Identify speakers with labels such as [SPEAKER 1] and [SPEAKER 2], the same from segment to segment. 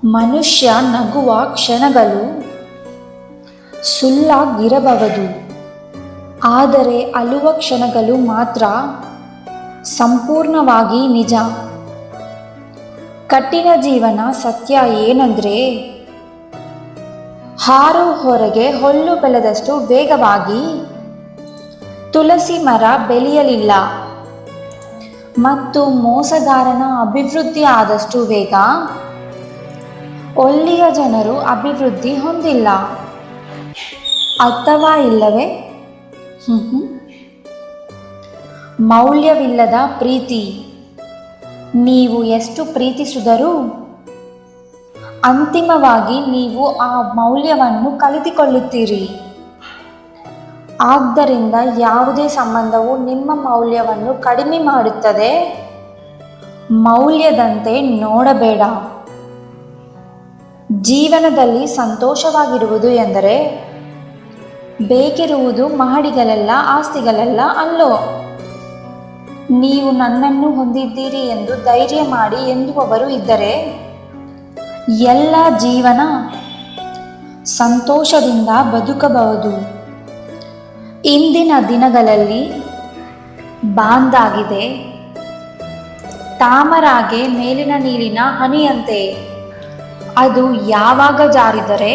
[SPEAKER 1] ಮನುಷ್ಯ ನಗುವ ಕ್ಷಣಗಳು ಸುಳ್ಳಾಗಿರಬಹುದು, ಆದರೆ ಅಳುವ ಕ್ಷಣಗಳು ಮಾತ್ರ ಸಂಪೂರ್ಣವಾಗಿ ನಿಜ. ಕಠಿಣ ಜೀವನ ಸತ್ಯ ಏನಂದ್ರೆ, ಹಾರು ಹೊರಗೆ ಹುಲ್ಲು ಬೆಳೆದಷ್ಟು ವೇಗವಾಗಿ ತುಳಸಿ ಮರ ಬೆಳೆಯಲಿಲ್ಲ, ಮತ್ತು ಮೋಸಗಾರನ ಅಭಿವೃದ್ಧಿ ಆದಷ್ಟು ಬೇಗ ಒಳ್ಳೆಯ ಜನರು ಅಭಿವೃದ್ಧಿ ಹೊಂದಿಲ್ಲ. ಅಥವಾ ಇಲ್ಲವೇ? ಮೌಲ್ಯವಿಲ್ಲದ ಪ್ರೀತಿ. ನೀವು ಎಷ್ಟು ಪ್ರೀತಿಸಿದರೂ ಅಂತಿಮವಾಗಿ ನೀವು ಆ ಮೌಲ್ಯವನ್ನು ಕಳೆದುಕೊಳ್ಳುತ್ತೀರಿ. ಆದ್ದರಿಂದ ಯಾವುದೇ ಸಂಬಂಧವು ನಿಮ್ಮ ಮೌಲ್ಯವನ್ನು ಕಡಿಮೆ ಮಾಡುತ್ತದೆ. ಮೌಲ್ಯದಂತೆ ನೋಡಬೇಡ. ಜೀವನದಲ್ಲಿ ಸಂತೋಷವಾಗಿರುವುದು ಎಂದರೆ ಬೇಕಿರುವುದು ಮಹಡಿಗಳೆಲ್ಲ, ಆಸ್ತಿಗಳೆಲ್ಲ ಅಲ್ಲೋ. ನೀವು ನನ್ನನ್ನು ಹೊಂದಿದ್ದೀರಿ ಎಂದು ಧೈರ್ಯ ಮಾಡಿ ಎನ್ನುವವರು ಇದ್ದರೆ ಎಲ್ಲ ಜೀವನ ಸಂತೋಷದಿಂದ ಬದುಕಬಹುದು. ಇಂದಿನ ದಿನಗಳಲ್ಲಿ ಬಾಂದಾಗಿದೆ ತಾಮರಾಗೆ ಮೇಲಿನ ನೀರಿನ ಹನಿಯಂತೆ. ಅದು ಯಾವಾಗ ಜಾರಿದರೆ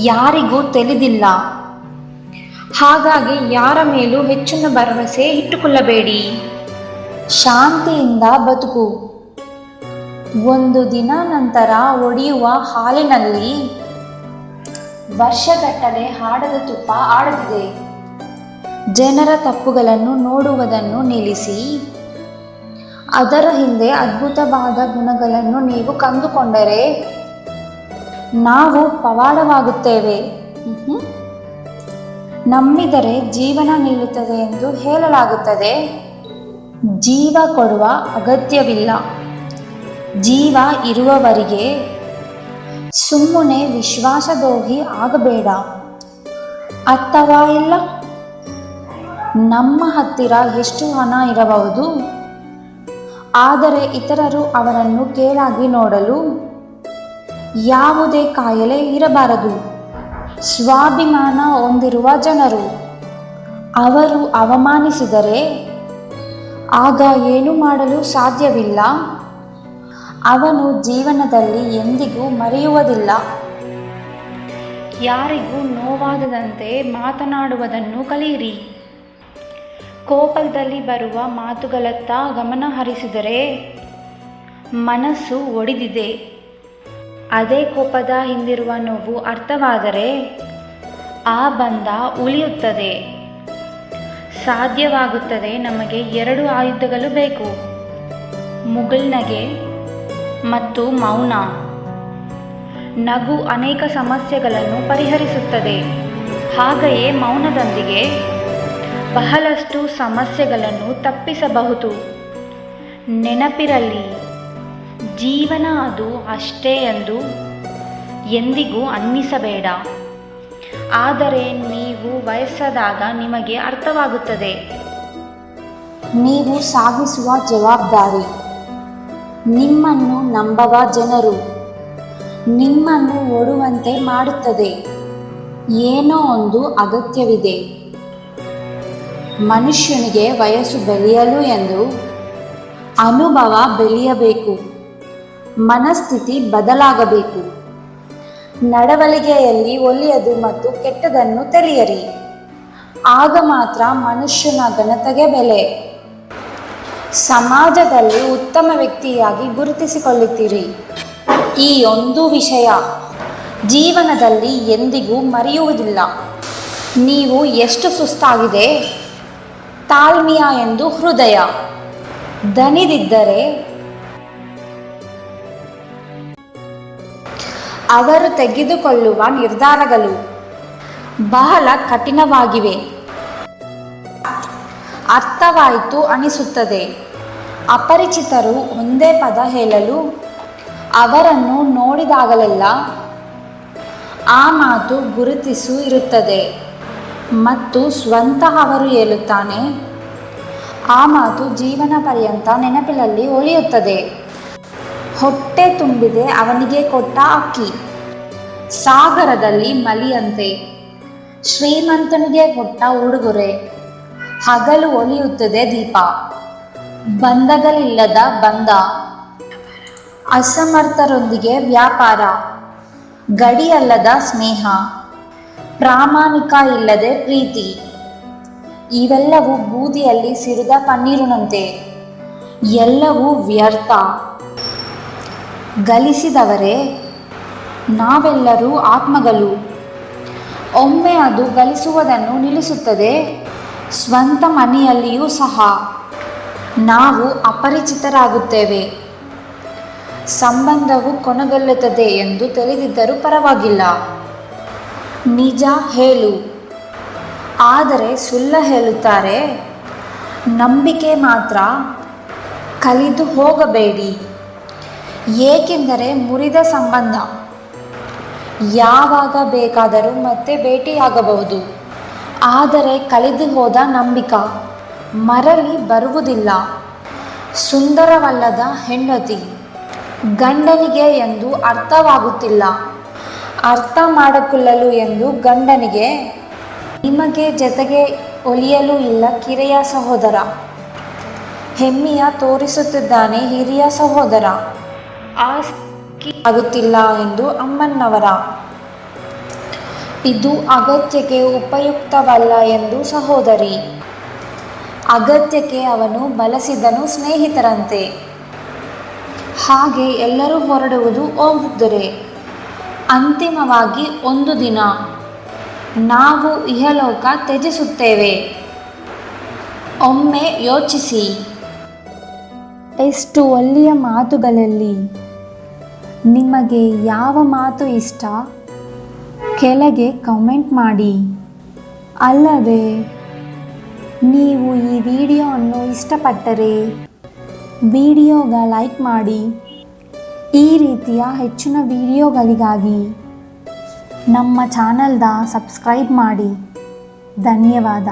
[SPEAKER 1] ಯಾರಿಗೂ ತಿಳಿದಿಲ್ಲ. ಹಾಗಾಗಿ ಯಾರ ಮೇಲೂ ಹೆಚ್ಚಿನ ಭರವಸೆ ಇಟ್ಟುಕೊಳ್ಳಬೇಡಿ. ಶಾಂತಿಯಿಂದ ಬದುಕು. ಒಂದು ದಿನ ನಂತರ ಒಡೆಯುವ ಹಾಲಿನಲ್ಲಿ ವರ್ಷಗಟ್ಟಲೆ ಆಡದ ತುಪ್ಪ ಆಡದಿದೆ. ಜನರ ತಪ್ಪುಗಳನ್ನು ನೋಡುವುದನ್ನು ನಿಲ್ಲಿಸಿ ಅದರ ಹಿಂದೆ ಅದ್ಭುತವಾದ ಗುಣಗಳನ್ನು ನೀವು ಕಂಡುಕೊಂಡರೆ ನಾವು ಪವಾಡವಾಗುತ್ತೇವೆ. ನಂಬಿದರೆ ಜೀವನ ನಿಲ್ಲುತ್ತದೆ ಎಂದು ಹೇಳಲಾಗುತ್ತದೆ. ಜೀವ ಕೊಡುವ ಅಗತ್ಯವಿಲ್ಲ. ಜೀವ ಇರುವವರಿಗೆ ಸುಮ್ಮನೆ ವಿಶ್ವಾಸದ್ರೋಹಿ ಆಗಬೇಡ. ಅಥವಾ ಇಲ್ಲ, ನಮ್ಮ ಹತ್ತಿರ ಎಷ್ಟು ಹಣ ಇರಬಹುದು, ಆದರೆ ಇತರರು ಅವರನ್ನು ಕೀಳಾಗಿ ನೋಡಲು ಯಾವುದೇ ಕಾಯಿಲೆ ಇರಬಾರದು. ಸ್ವಾಭಿಮಾನ ಹೊಂದಿರುವ ಜನರು ಅವರು ಅವಮಾನಿಸಿದರೆ ಆಗ ಏನು ಮಾಡಲು ಸಾಧ್ಯವಿಲ್ಲ. ಅವನು ಜೀವನದಲ್ಲಿ ಎಂದಿಗೂ ಮರೆಯುವುದಿಲ್ಲ. ಯಾರಿಗೂ ನೋವಾಗದಂತೆ ಮಾತನಾಡುವುದನ್ನು ಕಲಿಯಿರಿ. ಕೋಪದಲ್ಲಿ ಬರುವ ಮಾತುಗಳತ್ತ ಗಮನ ಹರಿಸಿದರೆ ಮನಸ್ಸು ಒಡೆದಿದೆ. ಅದೇ ಕೋಪದ ಹಿಂದಿರುವ ನೋವು ಅರ್ಥವಾದರೆ ಆ ಬಂಧ ಉಳಿಯುತ್ತದೆ. ಸಾಧ್ಯವಾಗುತ್ತದೆ. ನಮಗೆ 2 ಆಯುಧಗಳು ಬೇಕು, ಮುಗುಳ್ನಗೆ ಮತ್ತು ಮೌನ. ನಗು ಅನೇಕ ಸಮಸ್ಯೆಗಳನ್ನು ಪರಿಹರಿಸುತ್ತದೆ. ಹಾಗೆಯೇ ಮೌನದೊಂದಿಗೆ ಬಹಳಷ್ಟು ಸಮಸ್ಯೆಗಳನ್ನು ತಪ್ಪಿಸಬಹುದು. ನೆನಪಿರಲಿ, ಜೀವನ ಅದು ಅಷ್ಟೇ ಎಂದು ಎಂದಿಗೂ ಅನ್ನಿಸಬೇಡ. ಆದರೆ ನೀವು ವಯಸ್ಸಾದಾಗ ನಿಮಗೆ ಅರ್ಥವಾಗುತ್ತದೆ. ನೀವು ಸಾಗಿಸುವ ಜವಾಬ್ದಾರಿ, ನಿಮ್ಮನ್ನು ನಂಬುವ ಜನರು ನಿಮ್ಮನ್ನು ಓಡುವಂತೆ ಮಾಡುತ್ತದೆ. ಏನೋ ಒಂದು ಅಗತ್ಯವಿದೆ. ಮನುಷ್ಯನಿಗೆ ವಯಸ್ಸು ಬೆಳೆಯಲು ಎಂದು ಅನುಭವ ಬೆಳೆಯಬೇಕು. ಮನಸ್ಥಿತಿ ಬದಲಾಗಬೇಕು. ನಡವಳಿಕೆಯಲ್ಲಿ ಒಳ್ಳೆಯದು ಮತ್ತು ಕೆಟ್ಟದನ್ನು ತಿಳಿಯಿರಿ. ಆಗ ಮಾತ್ರ ಮನುಷ್ಯನ ಘನತೆಗೆ ಬೆಲೆ. ಸಮಾಜದಲ್ಲಿ ಉತ್ತಮ ವ್ಯಕ್ತಿಯಾಗಿ ಗುರುತಿಸಿಕೊಳ್ಳುತ್ತೀರಿ. ಈ ಒಂದು ವಿಷಯ ಜೀವನದಲ್ಲಿ ಎಂದಿಗೂ ಮರೆಯುವುದಿಲ್ಲ. ನೀವು ಎಷ್ಟು ಸುಸ್ತಾಗಿದೆ, ತಾಳ್ಮೆಯ ಎಂದು ಹೃದಯ ದಣಿದಿದ್ದರೆ ಅವರು ತೆಗೆದುಕೊಳ್ಳುವ ನಿರ್ಧಾರಗಳು ಬಹಳ ಕಠಿಣವಾಗಿವೆ. ಅರ್ಥವಾಯಿತು ಅನಿಸುತ್ತದೆ. ಅಪರಿಚಿತರು ಒಂದೇ ಪದ ಹೇಳಲು ಅವರನ್ನು ನೋಡಿದಾಗಲೆಲ್ಲ ಆ ಮಾತು ಗುರುತಿಸು ಇರುತ್ತದೆ ಮತ್ತು ಸ್ವತಃ ಅವರು ಹೇಳುತ್ತಾನೆ ಆ ಮಾತು ಜೀವನ ಪರ್ಯಂತ ನೆನಪಿನಲ್ಲಿ ಉಳಿಯುತ್ತದೆ. ಹೊಟ್ಟೆ ತುಂಬಿದೆ ಅವನಿಗೆ ಕೊಟ್ಟ ಅಕ್ಕಿ. ಸಾಗರದಲ್ಲಿ ಮಲಿಯಂತೆ ಶ್ರೀಮಂತನಿಗೆ ಕೊಟ್ಟ ಉಡುಗೊರೆ. ಹಗಲು ಒಲಿಯುತ್ತದೆ ದೀಪ, ಬಂಧಗಳಿಲ್ಲದ ಬಂಧ. ಅಸಮರ್ಥರೊಂದಿಗೆ ವ್ಯಾಪಾರ, ಗಡಿಯಲ್ಲದ ಸ್ನೇಹ. ಪ್ರಾಮಾಣಿಕ ಇಲ್ಲದೆ ಪ್ರೀತಿ. ಇವೆಲ್ಲವೂ ಬೂದಿಯಲ್ಲಿ ಸಿರಿದ ಪನ್ನೀರಿನಂತೆ, ಎಲ್ಲವೂ ವ್ಯರ್ಥ. ಗಳಿಸಿದವರೇ ನಾವೆಲ್ಲರೂ ಆತ್ಮಗಳು. ಒಮ್ಮೆ ಅದು ಗಳಿಸುವುದನ್ನು ನಿಲ್ಲಿಸುತ್ತದೆ. ಸ್ವಂತ ಮನೆಯಲ್ಲಿಯೂ ಸಹ ನಾವು ಅಪರಿಚಿತರಾಗುತ್ತೇವೆ. ಸಂಬಂಧವು ಕೊನೆಗೊಳ್ಳುತ್ತದೆ ಎಂದು ತಿಳಿದಿದ್ದರೂ ಪರವಾಗಿಲ್ಲ. ನಿಜ ಹೇಳು, ಆದರೆ ಸುಳ್ಳು ಹೇಳುತ್ತಾರೆ. ನಂಬಿಕೆ ಮಾತ್ರ ಕಳೆದು ಹೋಗಬೇಡಿ, ಏಕೆಂದರೆ ಮುರಿದ ಸಂಬಂಧ ಯಾವಾಗ ಬೇಕಾದರೂ ಮತ್ತೆ ಭೇಟಿಯಾಗಬಹುದು. ಆದರೆ ಕಳೆದು ಹೋದ ನಂಬಿಕೆ ಮರಳಿ ಬರುವುದಿಲ್ಲ. ಸುಂದರವಲ್ಲದ ಹೆಂಡತಿ ಗಂಡನಿಗೆ ಎಂದು ಅರ್ಥವಾಗುತ್ತಿಲ್ಲ. ಅರ್ಥ ಮಾಡಿಕೊಳ್ಳಲು ಎಂದು ಗಂಡನಿಗೆ ನಿಮಗೆ ಜೊತೆಗೆ ಒಲಿಯಲು ಇಲ್ಲ. ಕಿರಿಯ ಸಹೋದರ ಹೆಮ್ಮೆಯ ತೋರಿಸುತ್ತಿದ್ದಾನೆ. ಹಿರಿಯ ಸಹೋದರ ಆಗುತ್ತಿಲ್ಲ ಎಂದು ಅಮ್ಮನವರ. ಇದು ಅಗತ್ಯಕ್ಕೆ ಉಪಯುಕ್ತವಲ್ಲ ಎಂದು ಸಹೋದರಿ. ಅಗತ್ಯಕ್ಕೆ ಅವನು ಬಳಸಿದನು ಸ್ನೇಹಿತರಂತೆ. ಹಾಗೆ ಎಲ್ಲರೂ ಹೊರಡುವುದು ಹೋಗುತ್ತದೆ. ಅಂತಿಮವಾಗಿ ಒಂದು ದಿನ ನಾವು ಇಹಲೋಕ ತ್ಯಜಿಸುತ್ತೇವೆ. ಒಮ್ಮೆ ಯೋಚಿಸಿ. ಎಷ್ಟು ಒಳ್ಳೆಯ ಮಾತುಗಳಲ್ಲಿ ನಿಮಗೆ ಯಾವ ಮಾತು ಇಷ್ಟ ಕೆಳಗೆ ಕಾಮೆಂಟ್ ಮಾಡಿ. ಅಲ್ಲದೆ ನೀವು ಈ ವಿಡಿಯೋವನ್ನು ಇಷ್ಟಪಟ್ಟರೆ ವಿಡಿಯೋಗೆ ಲೈಕ್ ಮಾಡಿ. ಈ ರೀತಿಯ ಹೆಚ್ಚಿನ ವಿಡಿಯೋಗಳಿಗಾಗಿ ನಮ್ಮ ಚಾನಲ್ನ ಸಬ್ಸ್ಕ್ರೈಬ್ ಮಾಡಿ. ಧನ್ಯವಾದ.